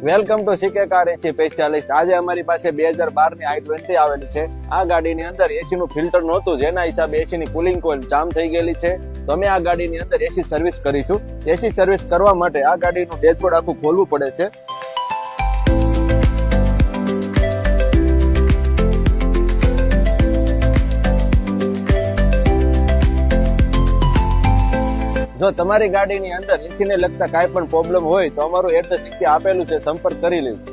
Welcome to CK car AC specialist. આજે અમારી પાસે 2012 ની i20 આવેલી છે। આ ગાડીની અંદર એસી નું ફિલ્ટર નહોતું, જેના હિસાબે એસી ની કુલિંગ કોઇલ જામ થઈ ગયેલી છે। તો અમે આ ગાડીની અંદર એસી સર્વિસ કરીશું। એસી સર્વિસ કરવા માટે આ ગાડીનું ડેશબોર્ડ આખું ખોલવું પડે છે। જો તમારી ગાડીની અંદર એસી ને લગતા કાંઈ પણ પ્રોબ્લેમ હોય તો અમારું એડ્રેસ નીચે આપેલું છે, સંપર્ક કરી લેજો।